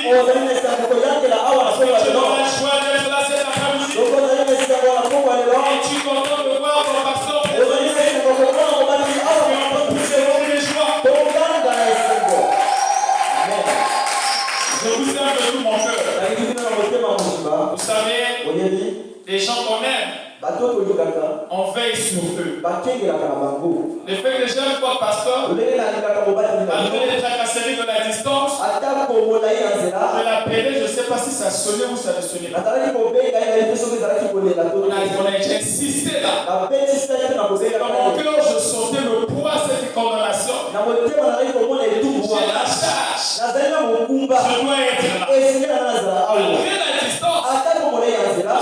Est-ce que tu as la joie d'être là cet après-midi? Es-tu content de voir ton pasteur présent ici? Est-ce que vous pouvez les joies? Je vous aime de tout mon cœur. Vous savez, les gens qu'on aime, on veille sur eux. Le fait que j'aime votre pasteur, malgré les tracasseries de la distance, je l'appelais, je ne sais pas si ça sonnait ou ça ne sonnait pas. On a insisté là. Dans mon cœur, je sentais le poids de cette condamnation. J'ai la charge. Je dois être là. Malgré la distance, vous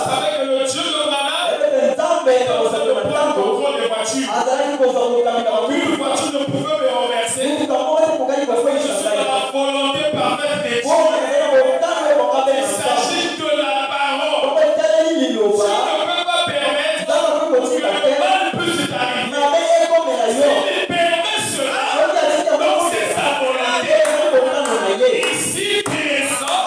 savez que le Dieu de Malade est en train de prendre le contrôle des voitures. Une voiture ne pouvait me renverser. Je suis dans la volonté parfaite de Dieu. Il s'agit de la parole. Je ne peux pas permettre que le mal puisse t'arriver. S'il permet cela, donc c'est sa volonté. Ici, présent,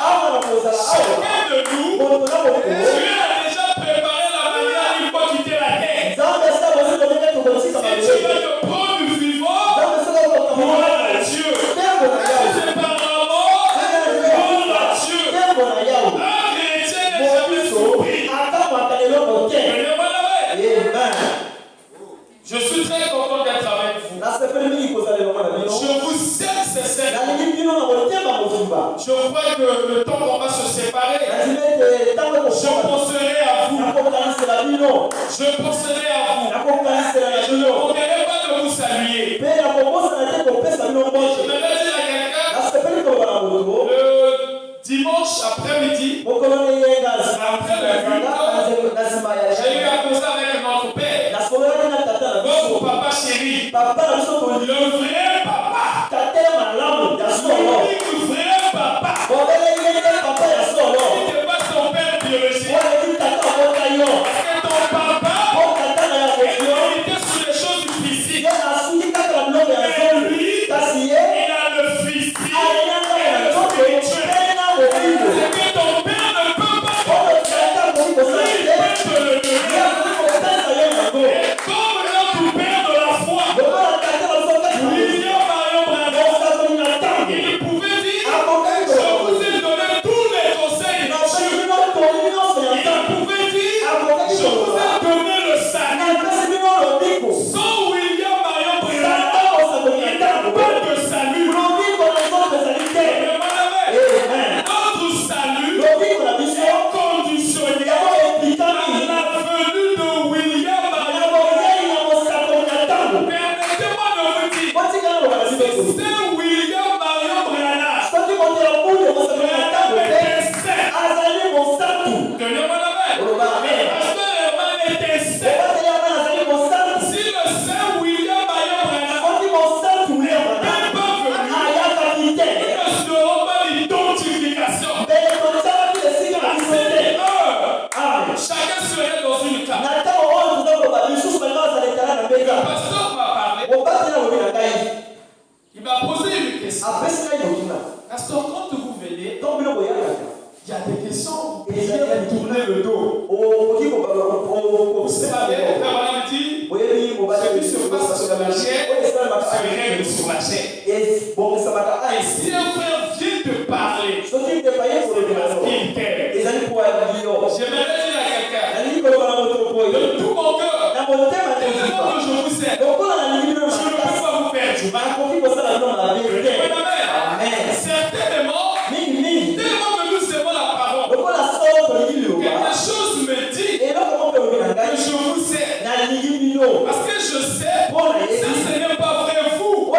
chacun de nous, Dieu a déjà préparé la manière il faut quitter la terre. Si tu veux te prendre du vivant, gloire à Dieu. Si c'est par la mort, gloire à Dieu. Un chrétien n'est jamais surpris. Je suis très content d'être avec vous. Je vous aime sincèrement. Je crois que le temps qu'on va se séparer, je penserai à vous. Je penserai à vous. Je ne manquerai pas de vous saluer. Je m'avais dit à quelqu'un, le dimanche après-midi, après le culte, j'ai eu à causer avec notre père, votre papa chéri, le vrai papa, l'unique vrai papa, qui n'est pas ton père biologique. Parce que ton papa, il était sur les choses du physique. Et lui, il a le physique et le spirituel. C'est que ton père ne peut pas faire. Lui, il peut te le donner. Et comme notre père de la foi, William Marion Branham, il pouvait dire, je vous ai donné tous les conseils de Dieu. Il pouvait dire, je vous ai donné le salut. Sans William Marion Branham, il n'y a pas de salut. Notre salut est conditionné à la venue de William Marion Branham. Permettez-moi de vous dire, si c'est William Marion Branham, était saint. Donnez-moi la main. Pasteur Herman était saint. Si le saint William Marion Branham n'est pas venu, nous ne serons pas l'identification. Chacun serait dans une carte. Le pasteur m'a parlé. Il m'a posé une question. Pasteur, quand vous venez, il y a des questions. Vous pouvez vous tourner le dos. Vous savez, frère Madame dit, ce qui se passe sur la chair se règle sur la chair. Et si un frère vient te parler, il t'aime. J'aimerais dire à quelqu'un, de tout mon cœur, tellement que je vous aime, je ne peux pas vous faire du mal. Certainement, tellement que nous aimons la parole, quelque chose me dit que je vous aime. Parce que je sais, ça ce n'est pas vrai vous. Le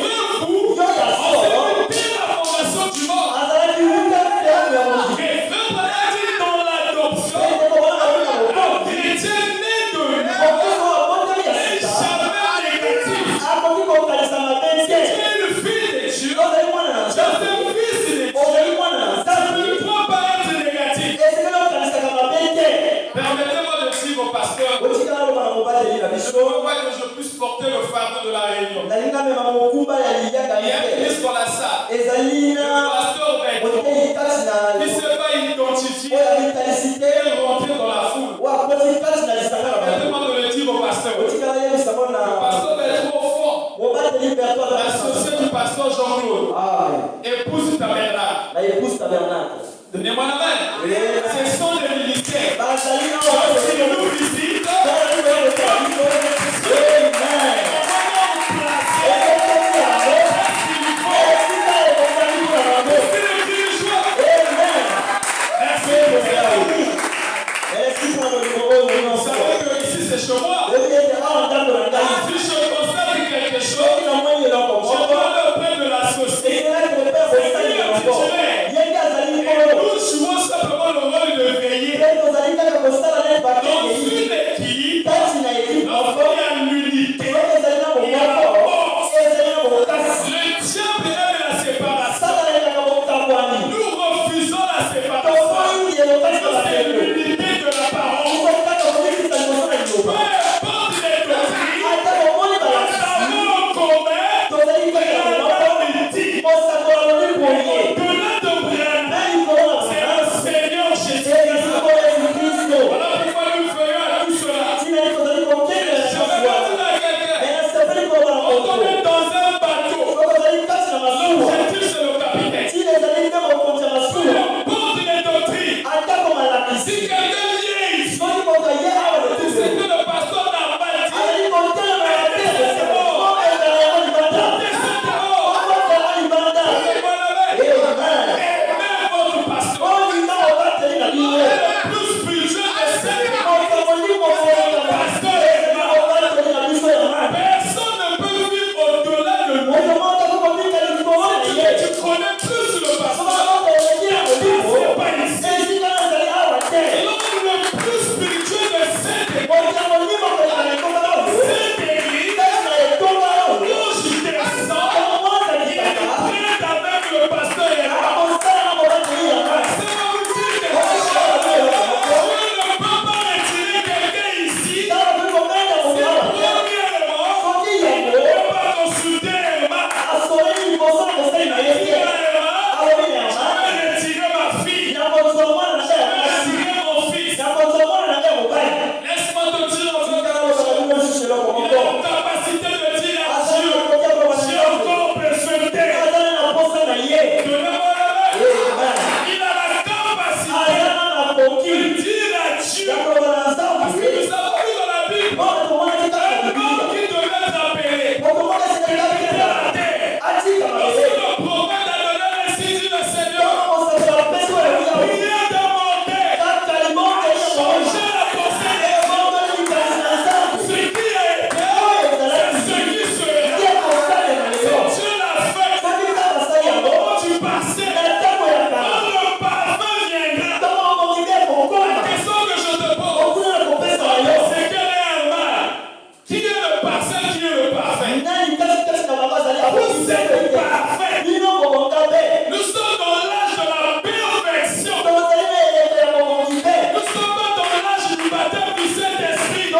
vrai vous, c'est la formation du monde. Et frère Malade dit dans l'adoption, un chrétien né de l'homme n'est jamais négatif. Si tu es le fils de Dieu, tu es le fils de Dieu, ça ne doit pas être négatif. Permettez-moi de dire au pasteur, je veux pas que je puisse porter le fardeau de la réunion. Il y a un ministre dans la salle. Le pasteur épouse tabernacle. Donnez-moi la main. Ce sont des militaires. Si nous visite, vous savez que ici c'est chez moi. Si je constate quelque chose, je dois le prendre de la société. Nous jouons simplement le rôle de veiller. Dans une équipe, lorsqu'il y a l'unité, il y a force. Le diable aime la séparation. Nous refusons la séparation. Parce que c'est l'unité de la parole. Peu importe les doctrines, nous avons en commun de la politique. Au-delà de Branham, c'est le Seigneur Jésus-Christ. Voilà pourquoi nous faisons tout cela. Je vais dire à quelqu'un, on tombe dans un bateau. L'objectif c'est le capitaine. Peu importe les doctrines. Si quelqu'un vient ici, c'est que le pasteur n'a pas dit. Personne ne peut vivre au-delà de nous. Tu connais plus le pasteur. C'est pas ici. L'homme le plus spirituel de cette église, où je descends, il est prêt avec le pasteur et moi. Ça va vous dire quelque chose. Je ne peux pas retirer quelqu'un ici. Premièrement, ne pas consulter Emma. Retirer ma fille. Retirer mon fils. Laisse-moi te dire encore quelque chose. Il a la capacité de dire à Dieu, j'ai encore besoin d'aide. Donnez-moi la main. Il a la capacité de dire à Dieu. Parce que nous avons vu dans la Bible, un homme qui devait s'appeler la terre. Lorsque le prophète a donné ainsi dit le Seigneur, rien demandé a changé la pensée des hommes. Ce qui a été, c'est ce qui sera. Si Dieu l'a fait au moment du passé, quand le parfum viendra, la question que je te pose, c'est quel est un mal? Qui est le passé, qui est le parfait? Vous êtes parfait. Nous sommes dans l'âge de la perfection. Nous sommes pas dans l'âge du baptême du Saint-Esprit. Nous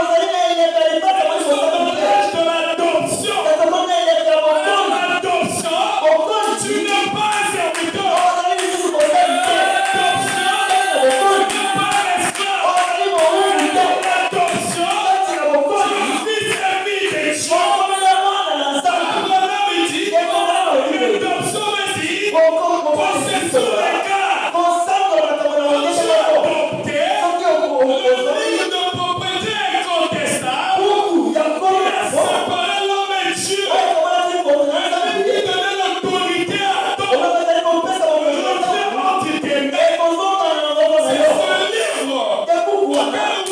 sommes dans l'âge de l'adoption. Dans l'adoption, tu n'es pas un serviteur. L'adoption, tu n'es pas un esclave. L'adoption, tu es fils et fille de Dieu. Abraham, il dit, l'adoption veut dire possession légale. Adopté, le livre de propriété incontestable, il a séparé l'homme et Dieu. Il a donné l'autorité à l'homme. Le livre anti-ténèbres, c'est ce livre auquel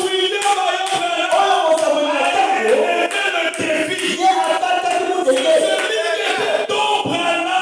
William Ayala a élevé le défi. Ce livre qui était d'ombre à l'âme.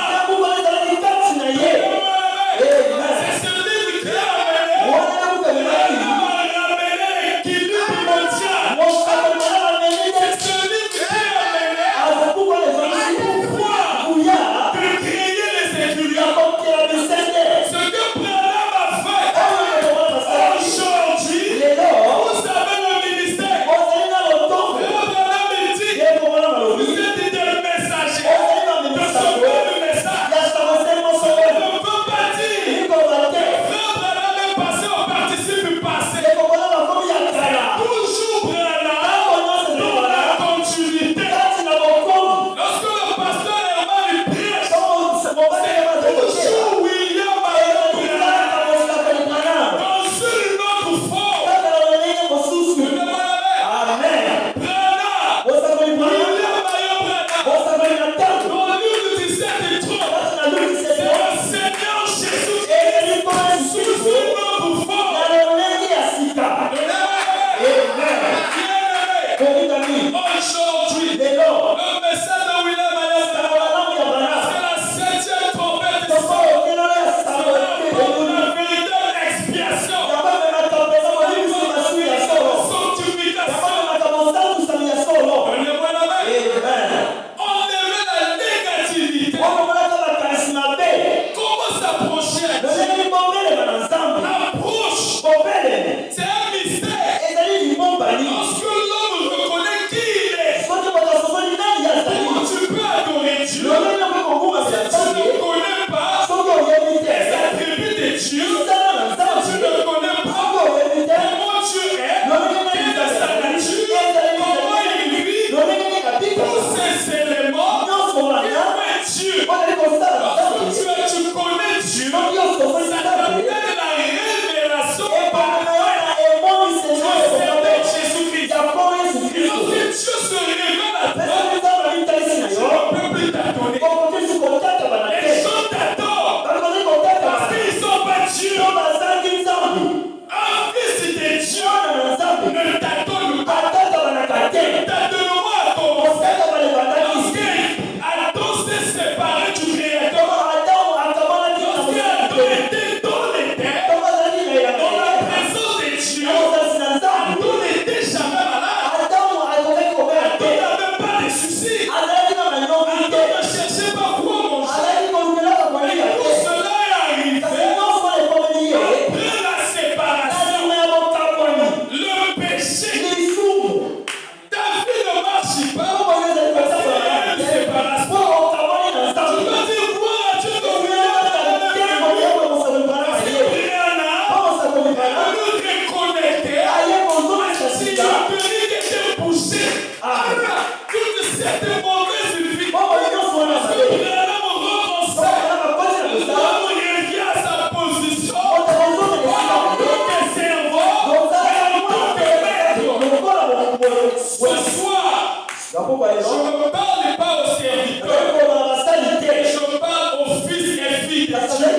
de Dieu.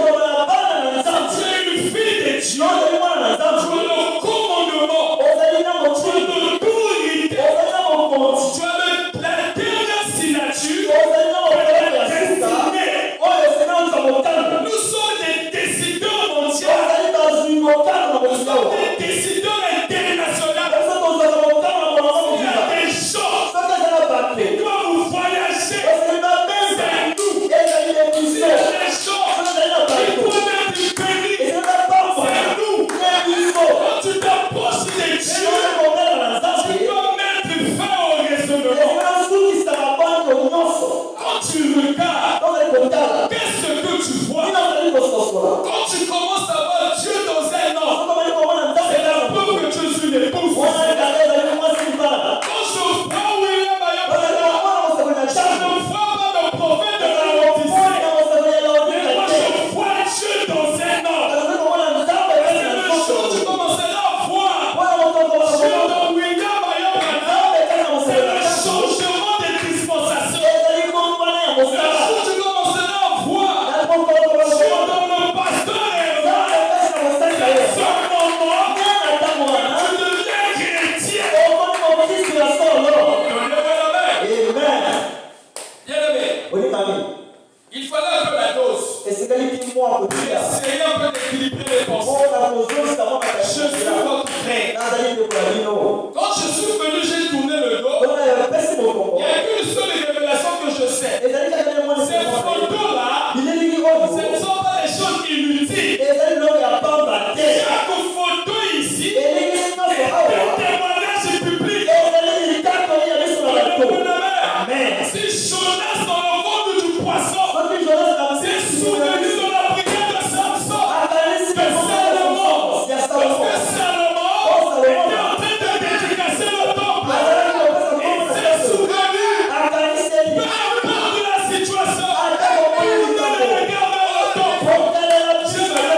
Tu es une fille de Dieu. Tu as le commandement. Tu as l'autorité. Tu as la dernière signature. Nous sommes des décideurs mondiaux. Nous sommes des décideurs internationaux. Il y a des gens qui doivent voyager. C'est nous. Il y a des gens qui doivent être du pays. C'est nous. Quand tu t'approches de Dieu, tu dois mettre fin au raisonnement. Quand tu regardes, qu'est-ce que tu vois? Quand tu commences à voir Dieu dans un homme, c'est la preuve que tu suis l'épouse. Quand je vois William Ayabala, je ne vois pas le prophète de la Laodicée. Mais moi je vois Dieu dans un homme. Et le jour tu commenceras à voir Dieu dans William Ayabala, c'est le changement des dispensations. Le jour tu commenceras à voir Dieu dans le pasteur Eva, c'est ce moment tu deviens chrétien. Bien-aimé, il fallait un peu la dose. Essayer un peu d'équilibrer les pensées. Je suis votre frère. Quand je suis venu, j'ai tourné le dos. Il n'y a qu'une seule révélation que je sais. Ces photos-là, ce ne sont pas des choses inutiles. Chaque photo ici est un témoignage public. Amen. Si Jonas dans le monde du poisson, c'est souvenu de la prière de Samson, de Salomon, était en train de dédicacer le temple. Il s'est souvenu, peu importe la situation, il ne regarde vers le temple. Je vais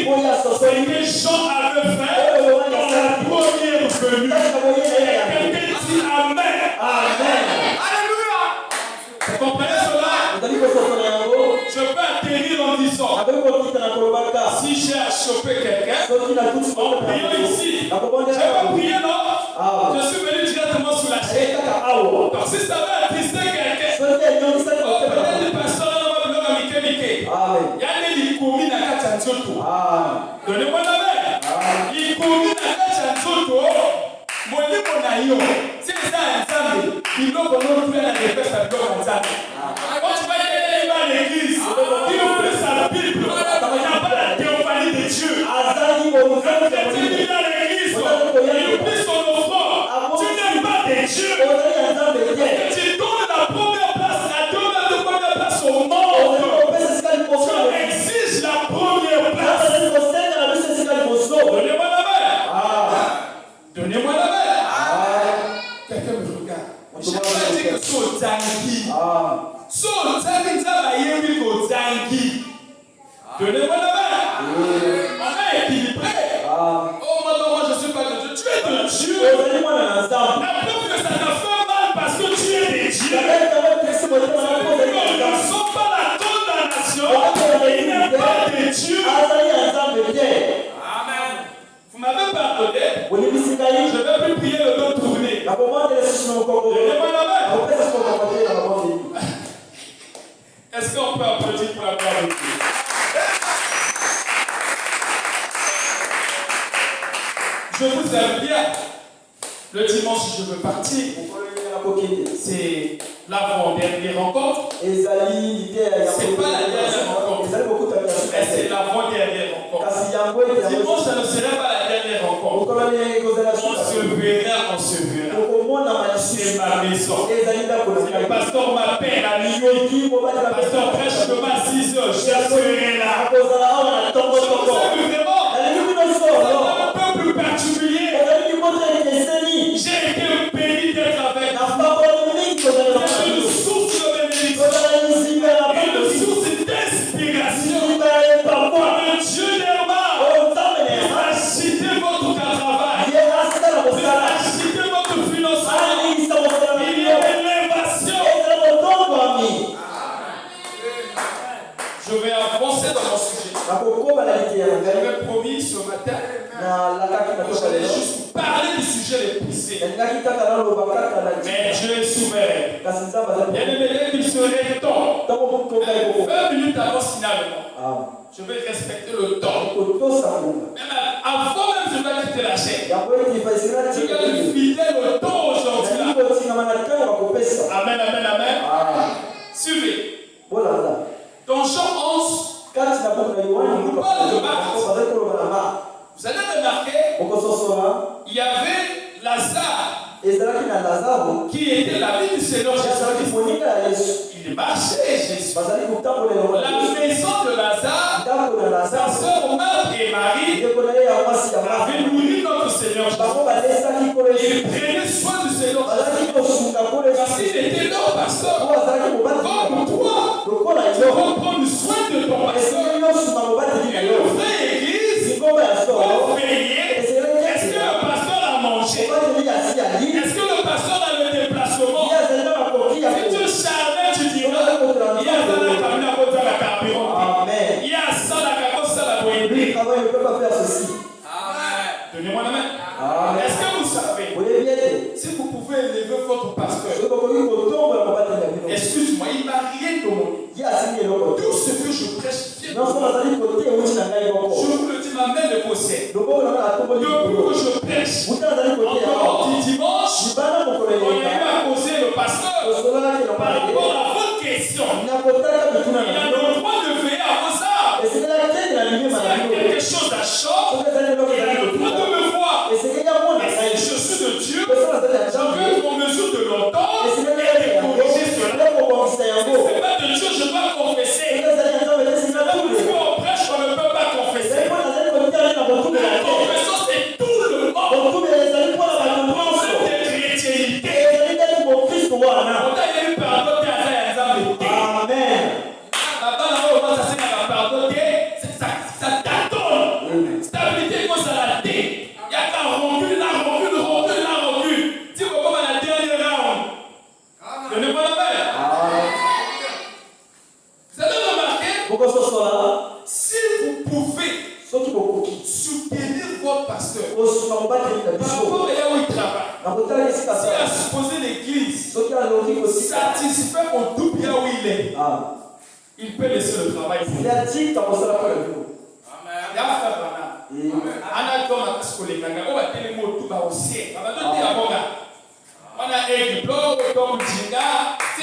ce que Jean avait fait dans la première venue. Quelqu'un dit Amen. Alléluia. Vous comprenez cela? Je peux atterrir en disant, si j'ai à choper quelqu'un, en priant ici, je vais pas prier, non? Je suis venu directement sur la chaîne. Donc si ça va attrister quelqu'un, peut-être le pasteur n'a pas besoin de Mickey. Il y a des commis dans la Katchanchoto. Donnez-moi la main. Les commis dans la Katchanchoto, moi je suis mon c'est ça un ensemble. Il faut qu'on ait plus la défense à l'homme ensemble. Quand tu vas aller à l'église, il nous fait sa Bible. Il n'y a pas la théophanie de Dieu. Quand tu es à l'église, il nous fait son offrande. Tu n'aimes pas de Dieu. Tu donnes la première place au monde. Tu exiges la première place. Donnez-moi la main. Donnez-moi la main. Quelqu'un me regarde. Je n'ai pas dit que c'est au Zangi. C'est au Zangi, ça va y aller au Zangi. Donnez-moi la main. On est équilibré. Oh, moi, je ne suis pas de Dieu. Tu es de Dieu. La preuve que ça t'a fait mal parce que tu es de Dieu. Nous ne sommes pas la condamnation. Il n'est pas de Dieu. Amen. Vous m'avez pardonné. Je ne vais plus prier le dos tourné. Donnez-moi la main. Est-ce qu'on peut applaudir pour la gloire de Dieu? Je vous aime bien. Le dimanche, je veux partir. C'est l'avant-dernière rencontre. C'est pas la dernière rencontre. Mais c'est l'avant-dernière rencontre. Dimanche, ça ne serait pas la dernière rencontre. On se verra. C'est ma maison. Le pasteur m'appelle à minuit. Le pasteur prêche demain à 6h. Je serai là. Je sais vraiment. C'est un peuple particulier. J'ai été béni d'être avec vous. C'est une source de bénédiction. Une source d'inspiration. Un Dieu normal. Achetez votre travail. Achetez votre financement. Il y a une élévation. Je vais avancer dans mon sujet. J'avais promis ce matin que j'allais juste parler du sujet les poussés. Mais Dieu est souverain. Bien aimé, il serait temps. 20 minutes avant finalement. Je vais respecter le temps. Même avant même je vais quitter la chaîne. Je vais fidèle le temps aujourd'hui. Amen, amen, amen. Suivez. Dans Jean 11, on nous parle de Marthe. Vous allez remarquer, il y avait Lazare qui était l'ami du Seigneur Jésus. Il marchait Jésus. La maison de Lazare, sa sœur Marthe et Marie avaient nourri notre Seigneur Jésus. Ils prenaient soin du Seigneur Jésus. Parce qu'il était leur pasteur. Comme toi, tu vas prendre soin de ton pasteur. Une vraie église pour veiller. Est-ce que le pasteur a mangé? Est-ce que le pasteur a le déplacement? Si tu charmais, tu diras il y a ça la cabine à côté de la carburant. Il y a ça la carosse, ça la boîte. Donnez-moi la main. Est-ce que vous savez, si vous pouvez élever votre pasteur, excuse-moi, il m'a rien demandé. Tout ce que je prêche, je vous le dis, ma main le possède. Depuis que je prêche, encore du dimanche, on a eu à poser le pasteur par rapport à votre question. Il a le droit de veiller à vos âmes. S'il y a quelque chose à choc, il a le droit de me voir. Et si je suis de Dieu, je peux être en mesure de l'entendre et de corriger cela. Si ce n'est pas de Dieu, je dois confesser. Plus on prêche, on ne peut pas confesser. La confession, c'est tout le monde. Ça prend cette chrétiennité. On a eu pardon à Amen. votre pasteur. Par rapport à où il travaille. Si à supposer l'église satisfait au double là où il est, il peut laisser le travail. C'est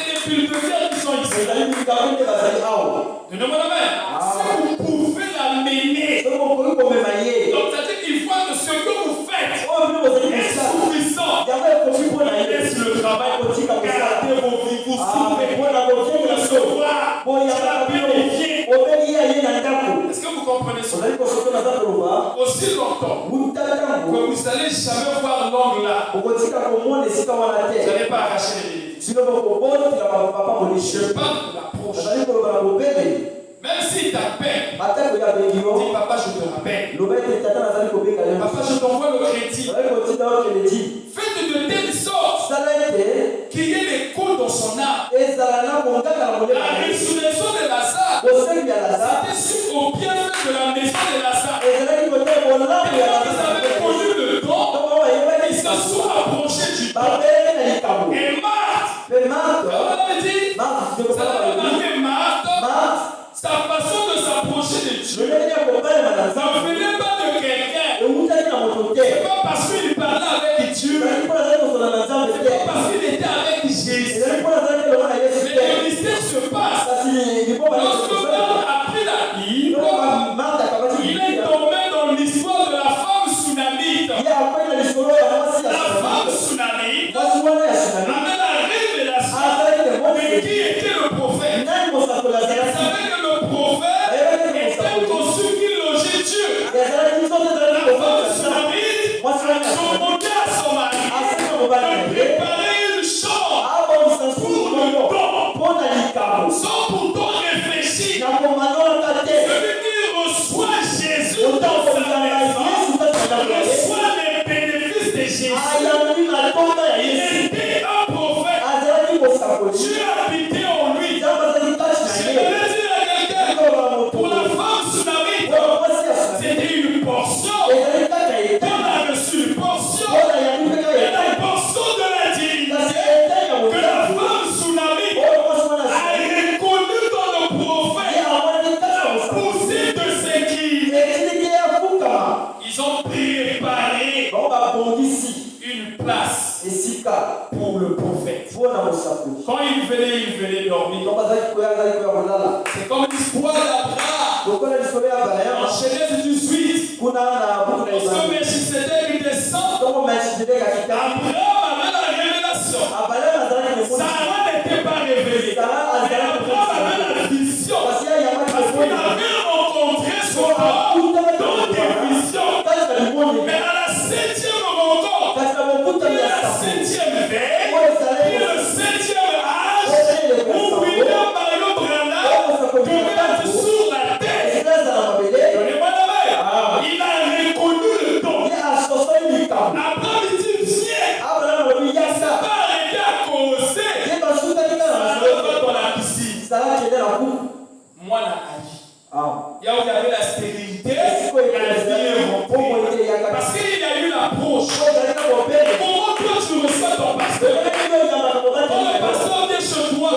des pulvériens qui sont ici. Si vous pouvez l'amener, donc c'est-à-dire qu'il faut que ce que vous faites est suffisant. Laissez le travail, gardez vos vies, vous souffrez, vous recevoir, vérifier. Est-ce que vous comprenez ça? Aussi longtemps que vous n'allez jamais voir l'angle là, vous n'allez pas arracher les bénéfices. Je parle de l'approche. Même si tu appelles, dis papa, je te rappelle. Papa, je t'envoie le crédit. Faites de telle sorte qu'il y ait des coups dans son âme. La résurrection de Lazare, c'était suite au bienfait de la maison de Lazare. Et quand ils avaient connu le don, ils se sont approchés du don. Et Marthe, ça va marquer Marthe, sa façon de s'approcher de Dieu, ça ne venait pas de quelqu'un. C'est pas parce qu'il parlait avec Dieu, c'est pas parce qu'il était avec Jésus. Mais le mystère se passe. Lorsque Marthe a pris la Bible, il est tombé dans l'histoire de la femme sunamite. La femme sunamite avait la révélation de qui était le prophète. Elle savait que le prophète était conçu qu'il logeait Dieu. La femme sunamite a demandé à son mari de préparer une chambre pour le don, sans pourtant réfléchir. Celui qui reçoit Jésus dans sa maison reçoit les bénéfices de Jésus. Il était un prophète. Dieu habitait en lui. Je vais dire à quelqu'un, pour la femme sunamite, c'était une portion. On a reçu une portion. Et la portion de la divinité que la femme sunamite a reconnu dans le prophète, la poussée de ses guides. Ils ont préparé une place pour le prophète. Quand il venait dormir. C'est comme l'histoire d'Abraham. En Genèse 18, lorsque Melchisédek descend, Abraham avait la révélation. Sarah n'était pas révélée. Mais Abraham avait la vision. Parce qu'il avait rencontré son homme dans des visions. Mais à la 7e rencontre, et la 7e veille, et le 7e âge, où William Mario Branham devait être sur la terre. Donnez-moi la main. Il a reconnu le don. Abraham dit, viens. Il ne s'est pas arrêté à causer. Ça va dans la piscine. Moi, la haï. Il y avait la stérilité, parce qu'il y a eu l'approche. Comment toi tu reçois ton pasteur? Quand le pasteur vient chez toi,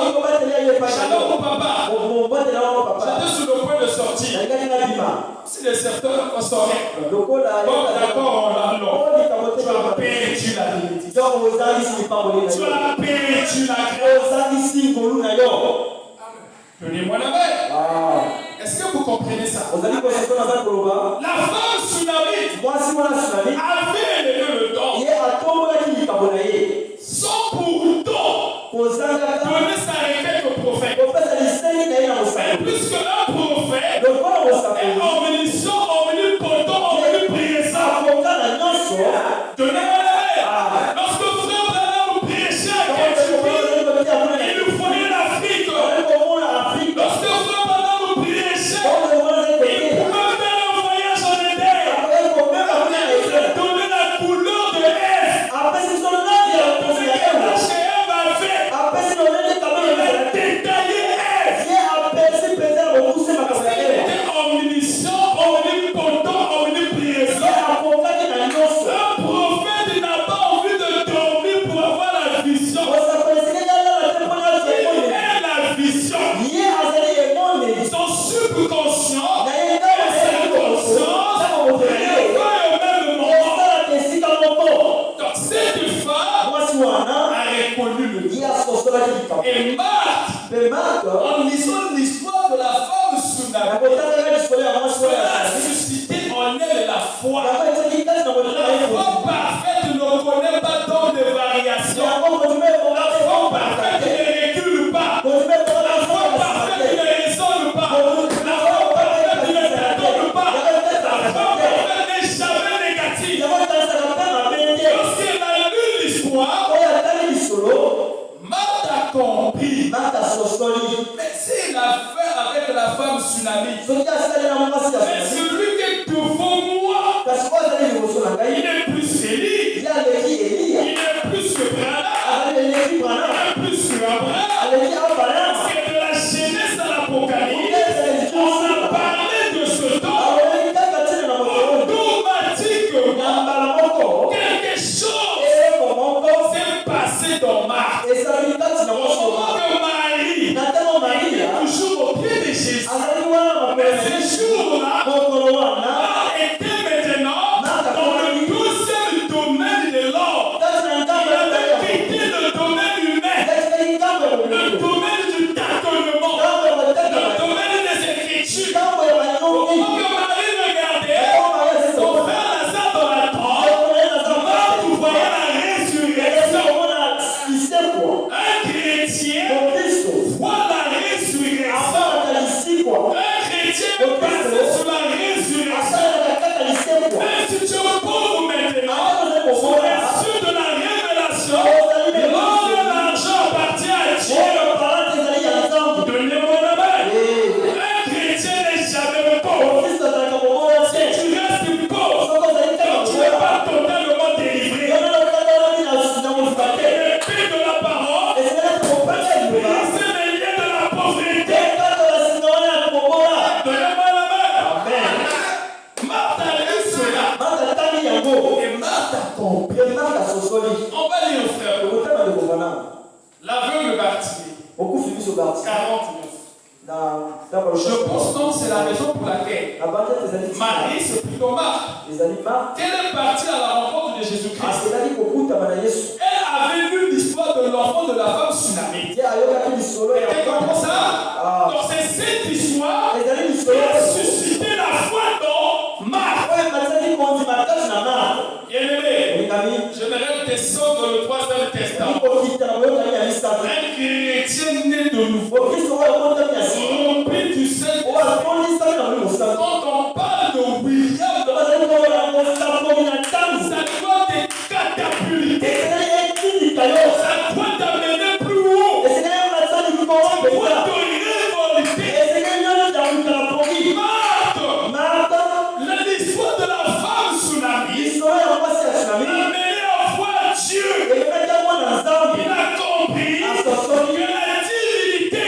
j'adore mon papa. J'étais sur le point de sortir. Si les secteurs vont sortir, bon d'accord, on l'a. Tu as perdu la vérité. Tu as perdu la grâce. Donnez-moi la main. Est-ce que vous comprenez ça? La femme sunamite avait élevé le don sans pourtant donner sa requête au prophète. Et plus qu'un prophète est omniscient, omnipotent, omniprésent. Donnez-moi la main. Lorsque frère Branham prêchait à Kentucky, il nous voyait l'Afrique. Lorsque frère Branham prêchait, il pouvait faire un voyage en Éden. Il nous a donné la couleur de Ève. Il a donné quelque chose qu'Ève avait. Il a détaillé Ève. Et Marthe, en lisant l'histoire de la femme tsunami, a suscité en elle la foi. La foi parfaite ne connaît pas tant de variations. La foi parfaite ne recule pas. La foi parfaite ne raisonne pas. La foi parfaite ne s'étonne pas. La foi parfaite n'est jamais négative. Lorsqu'elle a lu l'histoire, Marthe a compris. Mais s'il a fait avec la femme tsunami, mais celui qui est devant moi, il est plus Élie, il est plus que Branham, il est plus que Abraham. C'est de la Genèse à l'Apocalypse. On a parlé de ce temps automatiquement. Quelque chose s'est passé dans Marthe. Marie est toujours au pied de Jésus. Mais ce jour-là, était maintenant dans le deuxième domaine de l'homme. Il avait quitté le domaine humain, le domaine du tâtonnement, le domaine des Écritures. Au moment que Marie regardait son frère Lazare dans la tombe, Marthe voyait la résurrection. Un chrétien voit la résurrection. Un chrétien est basé sur la résurrection. Même si tu es pauvre maintenant, au-dessus de la révélation, l'or et l'argent appartient à Dieu. Donnez-moi la main. Un chrétien n'est jamais pauvre. Si tu restes pauvre, donc tu n'es pas totalement délivré. L'épée de la parole, briser les liens de la pauvreté. Donnez-moi la main. Marthe a lu cela. Et Marthe a compris. On va lire, frère. L'aveugle Bartimée. 49. Je pense donc que c'est la raison pour laquelle Marie, c'est plutôt Marthe, qu'elle est partie à la rencontre de Jésus-Christ. Elle avait lu l'histoire de l'enfant de la femme tsunami. Et comment ça? Donc c'est cette histoire qui a suscité la foi dans Marthe. Bien-aimé, j'aimerais descendre dans le 3e testament. Un chrétien né de nouveau, rempli du Saint-Esprit. Quand on parle de William, ça doit te catapulter. Ça doit t'amener plus haut. Ça doit te révolter. Marthe, l'histoire de la femme tsunami a mené à voir Dieu. Il a compris que la divinité,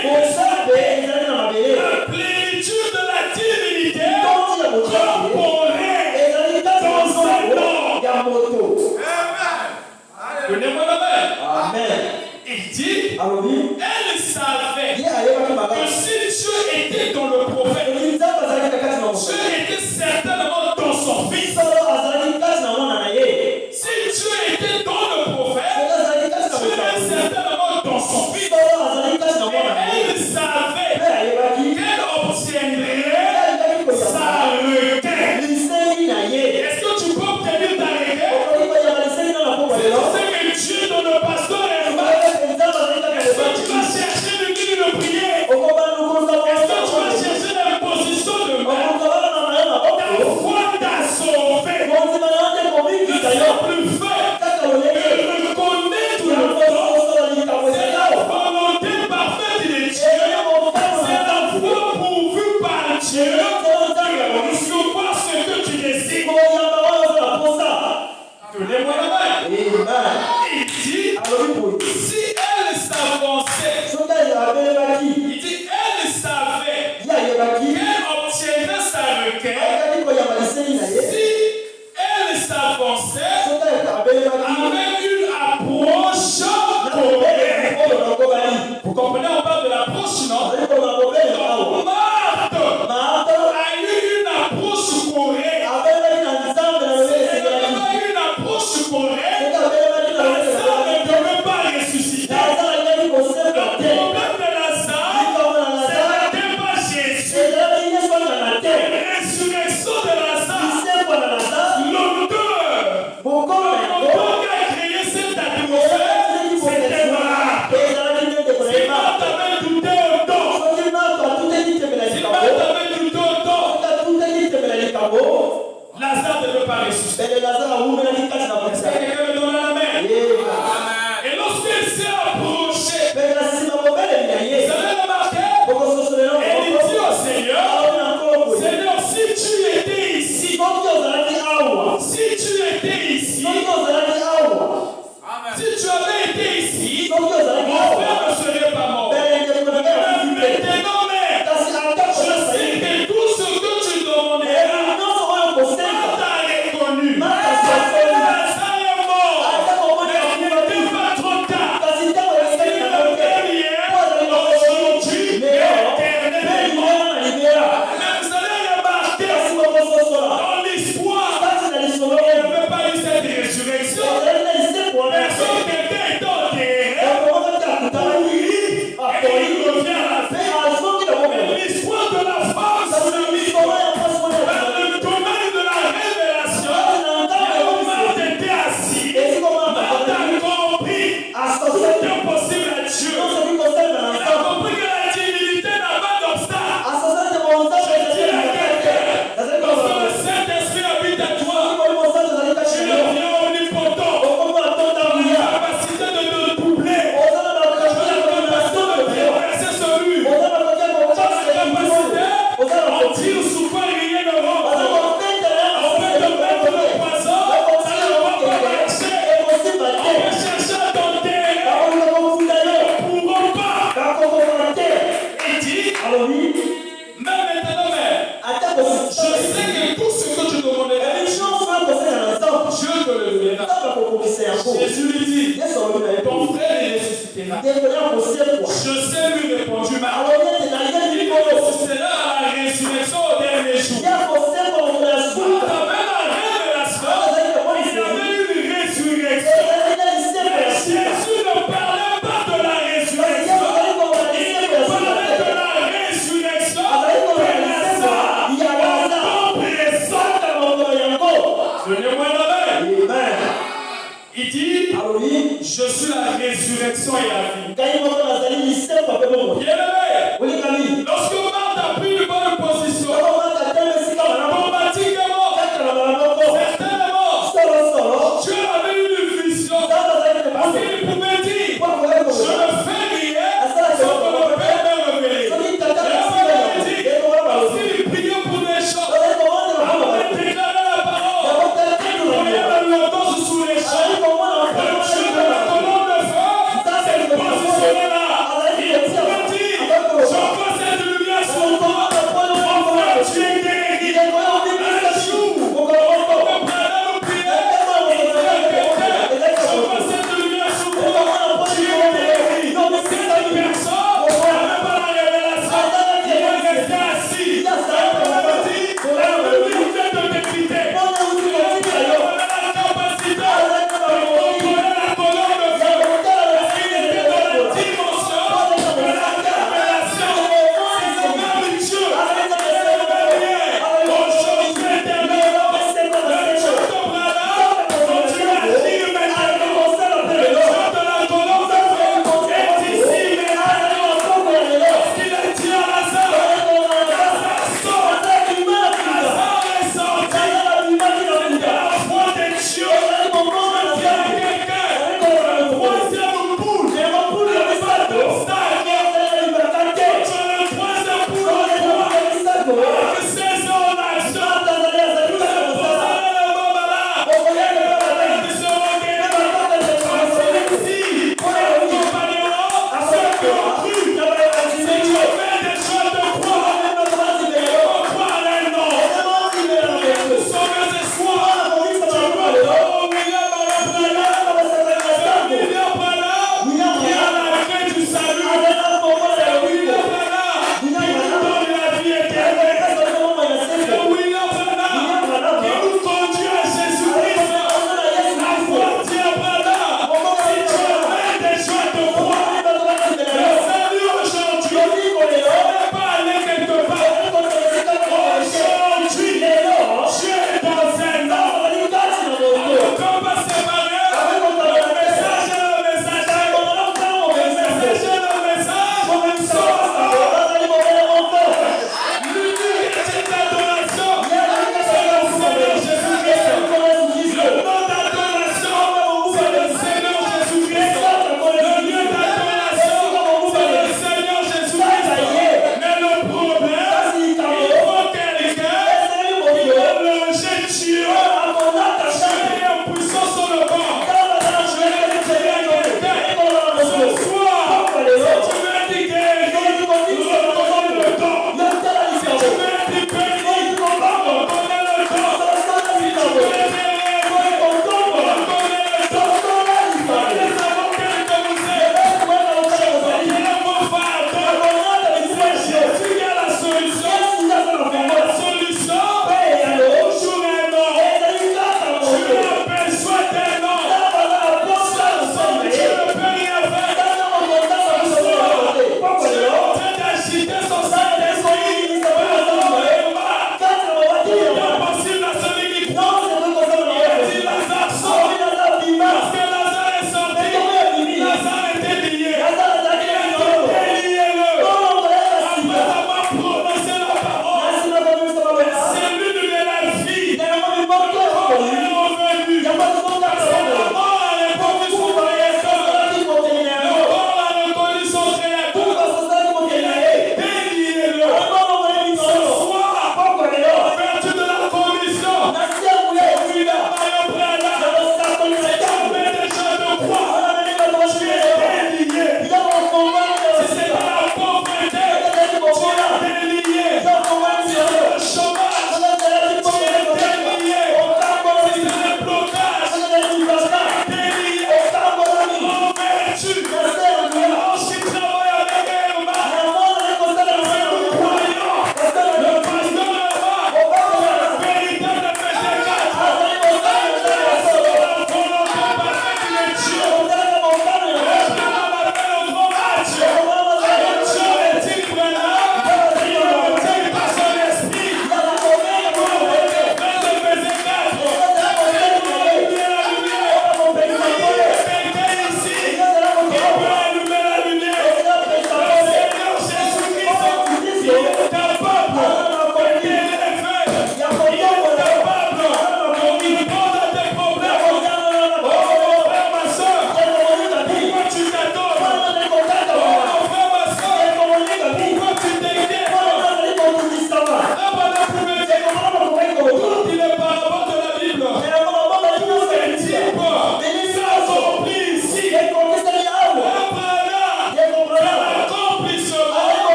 la plénitude de la divinité, corporelle dans un homme. Donnez-moi la main. Amen. Il dit, elle savait que si Dieu était dans le prophète, Dieu était certainement dans son fils. Si Dieu était dans le prophète, Dieu est certainement dans son fils. Et elle savait qu'elle obtiendrait sa requête. Est-ce que tu peux obtenir ta requête? Tu sais que Dieu dans le pasteur est mal. Est-ce que tu vas chercher le lit de prière? Lazare ne veut pas ressusciter. Mais Lazare a ouvert la vie. Est-ce que quelqu'un me donne la main? Et lorsqu'il s'est approché, vous avez remarqué? Elle dit au Seigneur, Seigneur, si tu étais ici, si tu étais ici, si tu avais été ici, mon frère ne serait pas mort. Maintenant, mais je sais que tout ce que tu demanderas, Dieu t'a reconnu. Lazare est mort. Mais il n'était pas trop tard. Il est le même hier, aujourd'hui, et éternellement. Mais vous allez remarquer dans l'histoire, il n'y avait pas eu cette résurrection. Personne n'était enterré. Et il revient à la vie. Mais l'histoire de la femme tsunami, dans le domaine de la révélation, Marthe était assis. Marthe a compris tout est possible à Dieu. Il a compris que la divinité n'a pas d'obstacle. Je dis à quelqu'un, lorsque le Saint-Esprit habite à toi, tu deviens omnipotent. La capacité de te doubler, la capacité de traverser ce mur, la capacité, on tire souvent rien ne rentre. En fait de mettre le poison, ça ne va pas marcher. On va chercher à t'enterrer, ne pourront pas. Il dit, mais maintenant, je sais que tout ce que tu demanderas, Dieu te le donnera. Jésus lui dit, ton frère est ressuscitera. Je sais lui répondu, mais il ressuscitera à la résurrection au dernier jour. Quand tu avais la révélation, il y avait une résurrection. Mais Jésus ne parlait pas de la résurrection. Il parlait de la résurrection de Lazare. Donnez-moi la main. Il dit, je suis la résurrection et la vie. Bien-aimé, lorsque Marthe a pris une bonne position, automatiquement, certainement, Dieu avait une vision. Parce qu'il pouvait dire, je ne fais rien sans que le Père m'ait révélé. Et on avait dit, parce qu'il priait pour des choses, on avait déclaré la parole. On avait l'ordonnance sous les champs. Le Dieu de la colonne de feu s'est positionné là.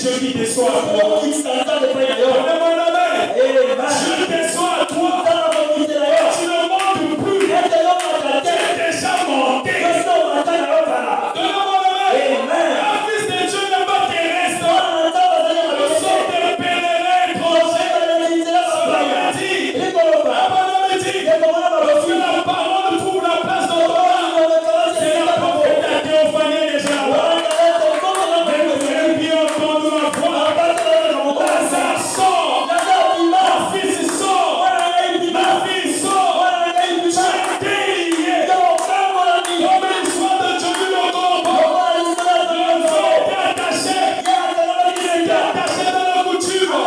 Dieu qui descend à toi. Donnez-moi la main. Je descends à toi. Tu ne montes plus. Tu es déjà monté. Donnez-moi la main. Un fils de Dieu n'est pas terrestre. Nous sommes des pèlerins étrangers. Parce que la parole trouve la place dans ton âme. C'est la porte de ta théophanie déjà. Mais vous avez bien entendu ma voix. Ça sort. Ma fille sort. Ma fille sort. Tu es délié. Comme l'histoire de Johnny le combat. L'enfant était attaché. Il était attaché dans la couture.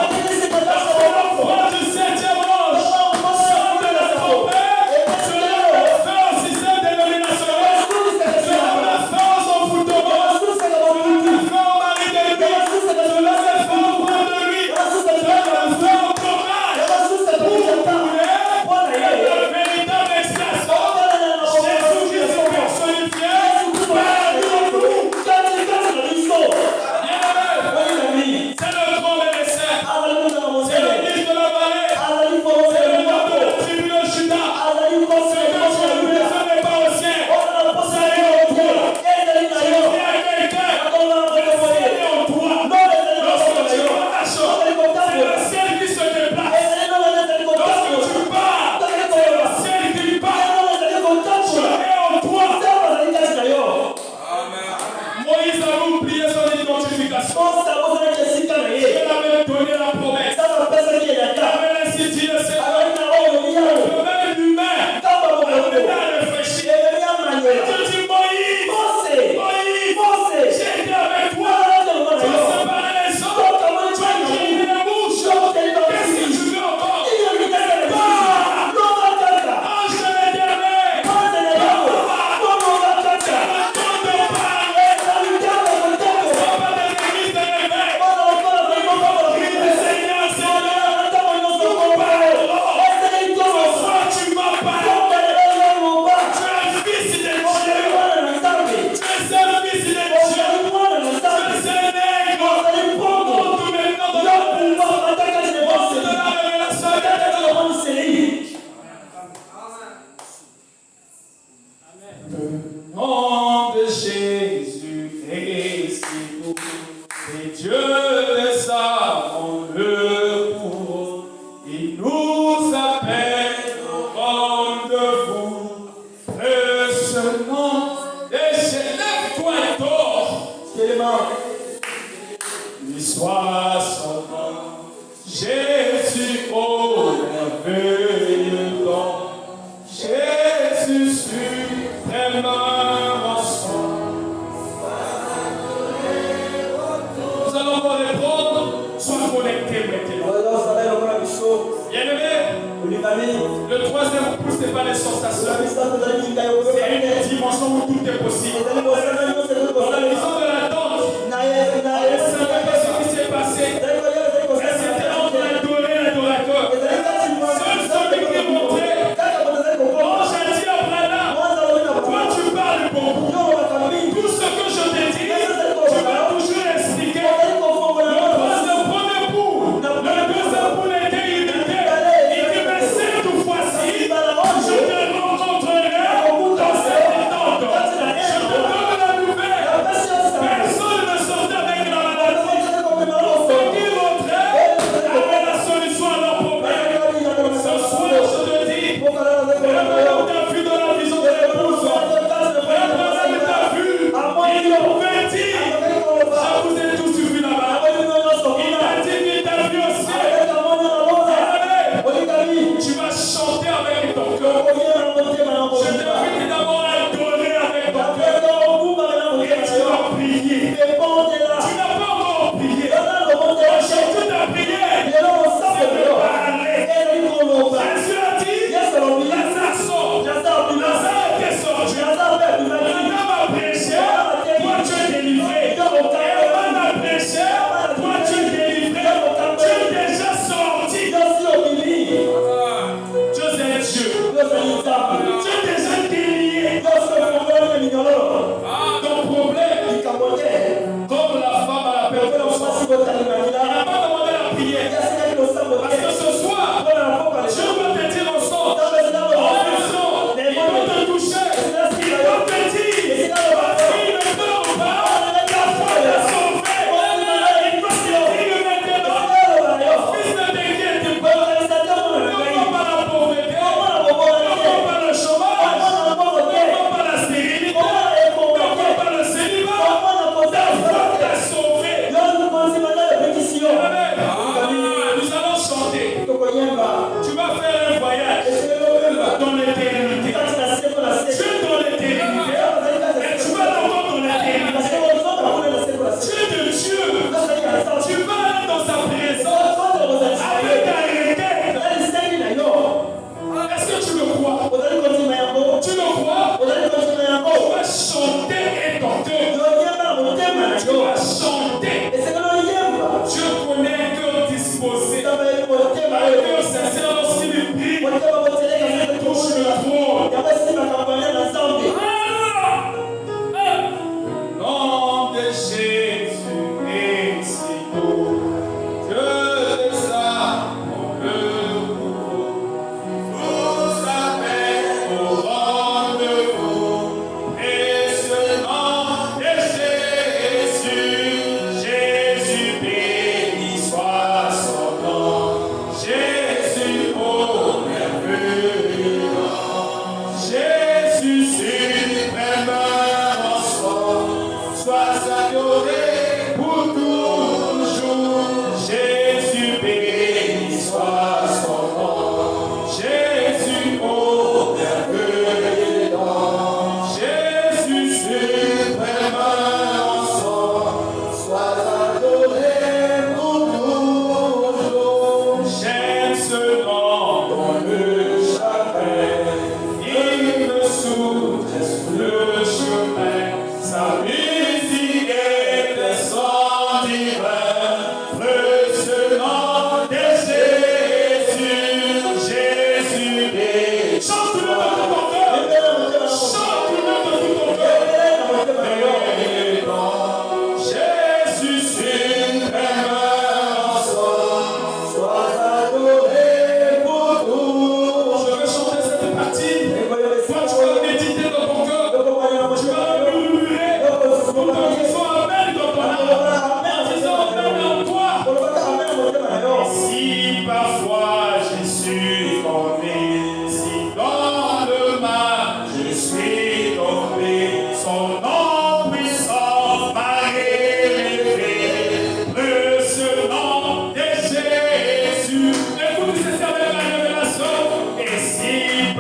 L'enfant du 7e ange. Sort de la trompette. Tu l'as fait au système dénominationnel. Tu l'as fait au football. Tu l'as fait au mari de lui. Tu l'as fait au point de lui. Tu l'as fait au chômage. Pour la véritable expression. Jésus-Christ personnifié. C'est le grand médecin. C'est le fils de la vallée. C'est le nom de la tribu de Juda. Ce que Dieu lui ce n'est pas au ciel. C'est en toi. J'ai dit à quelqu'un, c'est en toi. Lorsque tu marches, c'est le ciel qui se déplace. Lorsque tu pars, c'est le ciel qui part. Tu es en toi. Moïse a oublié son identification. Il avait donné la promesse. Il avait ainsi dit le Seigneur. Le même humain a réfléchi. Dieu dit Moïse, j'ai été avec toi. Tu as séparé les hommes. Tu as créé les mouches. Qu'est-ce que tu veux encore? Ange de l'Éternel. Nom de Jésus est si beau, et Dieu le savent le pour. Il nous appelle au rendez-vous. Ce nom de Jésus, lève-toi et dors. Lui soit son nom, Jésus au merveilleux don. Jésus suprême rançon. Nous allons vous répondre, sois connecté maintenant. Bien-aimé, le troisième pouce n'est pas les sensations. C'est une dimension où tout est possible. Dans la maison de l'attente, on ne savait pas ce qui s'est passé. Mais c'était entre l'adoré et l'adorateur. Seul celui qui est montré. Oh, j'ai dit à Abraham, toi tu parles beaucoup. Tout ce que je t'ai dit, tu m'as toujours expliqué. Le premier coup, le deuxième coup était irrité. Il dit, mais cette fois-ci, je te rencontrerai dans cette tente. Je te donne la nouvelle. Personne ne sortait avec la maladie. Ce qui rentrait avait la solution à leur problème. Ce soir, je te dis, Abraham t'a vu dans la vision de l'épouse. Abraham t'a vu. Il pouvait dire, je vous ai tous vu là-bas. Il t'a dit qu'il t'a vu au ciel. Tu vas chanter avec ton cœur. Je t'invite d'abord à adorer avec ton cœur. Et tu vas prier. Tu n'as pas encore prié. Aujourd'hui, ta prière, c'est de parler. Jésus a dit, Lazare sort. Lazare était sorti. Madame a prêché, toi tu es délivré. Herman a prêché, toi tu es délivré. Tu es déjà sorti. Dieu c'est Dieu.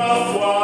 ma foi.